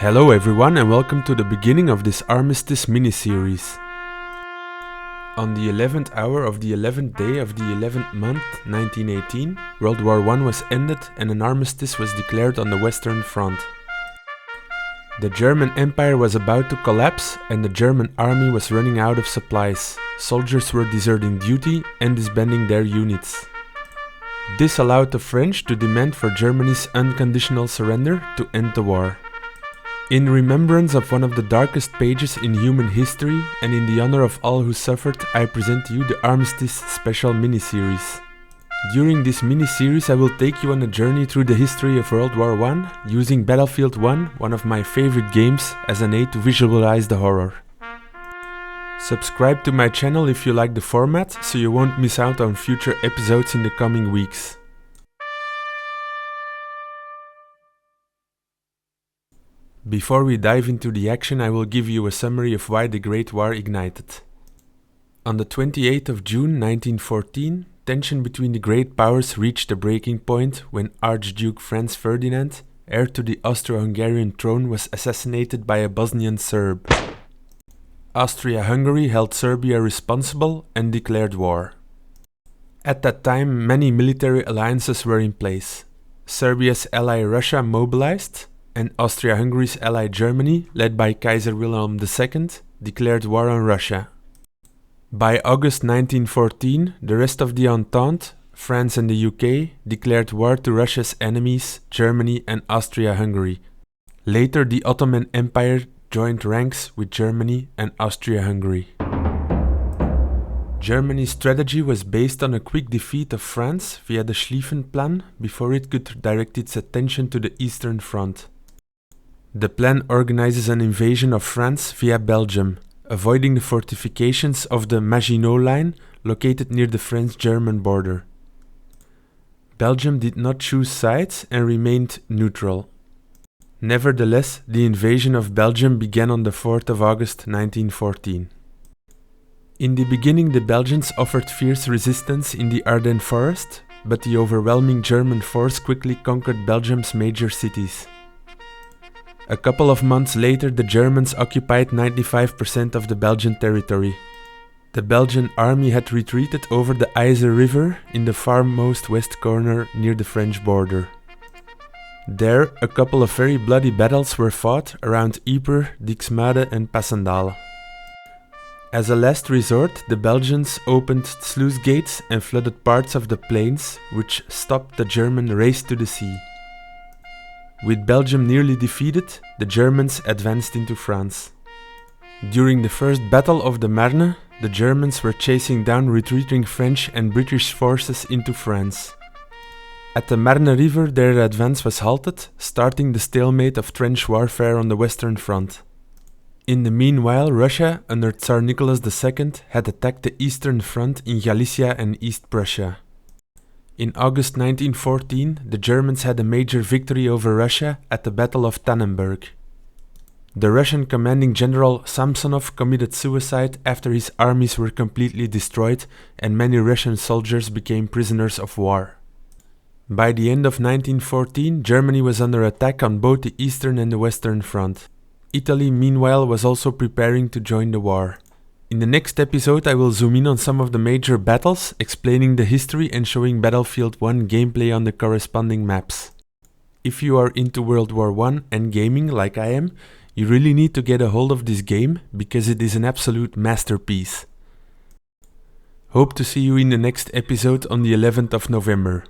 Hello everyone and welcome to the beginning of this Armistice mini-series. On the 11th hour of the 11th day of the 11th month, 1918, World War I was ended and an armistice was declared on the Western Front. The German Empire was about to collapse and the German army was running out of supplies. Soldiers were deserting duty and disbanding their units. This allowed the French to demand for Germany's unconditional surrender to end the war. In remembrance of one of the darkest pages in human history and in the honor of all who suffered, I present to you the Armistice special mini-series. During this mini-series I will take you on a journey through the history of World War I, using Battlefield 1, one of my favorite games, as an aid to visualize the horror. Subscribe to my channel if you like the format, so you won't miss out on future episodes in the coming weeks. Before we dive into the action, I will give you a summary of why the Great War ignited. On the 28th of June 1914, tension between the great powers reached a breaking point when Archduke Franz Ferdinand, heir to the Austro-Hungarian throne, was assassinated by a Bosnian Serb. Austria-Hungary held Serbia responsible and declared war. At that time, many military alliances were in place. Serbia's ally Russia mobilized, and Austria-Hungary's ally Germany, led by Kaiser Wilhelm II, declared war on Russia. By August 1914, the rest of the Entente, France and the UK, declared war to Russia's enemies, Germany and Austria-Hungary. Later, the Ottoman Empire joined ranks with Germany and Austria-Hungary. Germany's strategy was based on a quick defeat of France via the Schlieffen Plan before it could direct its attention to the Eastern Front. The plan organizes an invasion of France via Belgium, avoiding the fortifications of the Maginot Line located near the French-German border. Belgium did not choose sides and remained neutral. Nevertheless, the invasion of Belgium began on the 4th of August 1914. In the beginning, the Belgians offered fierce resistance in the Ardennes forest, but the overwhelming German force quickly conquered Belgium's major cities. A couple of months later, the Germans occupied 95% of the Belgian territory. The Belgian army had retreated over the Yser River in the farmost west corner near the French border. There, a couple of very bloody battles were fought around Ypres, Dixmude and Passendaele. As a last resort, the Belgians opened sluice gates and flooded parts of the plains, which stopped the German race to the sea. With Belgium nearly defeated, the Germans advanced into France. During the First Battle of the Marne, the Germans were chasing down retreating French and British forces into France. At the Marne River, their advance was halted, starting the stalemate of trench warfare on the Western Front. In the meanwhile, Russia, under Tsar Nicholas II, had attacked the Eastern Front in Galicia and East Prussia. In August 1914, the Germans had a major victory over Russia at the Battle of Tannenberg. The Russian commanding general Samsonov committed suicide after his armies were completely destroyed and many Russian soldiers became prisoners of war. By the end of 1914, Germany was under attack on both the Eastern and the Western Front. Italy, meanwhile, was also preparing to join the war. In the next episode I will zoom in on some of the major battles, explaining the history and showing Battlefield 1 gameplay on the corresponding maps. If you are into World War I and gaming like I am, you really need to get a hold of this game because it is an absolute masterpiece. Hope to see you in the next episode on the 11th of November.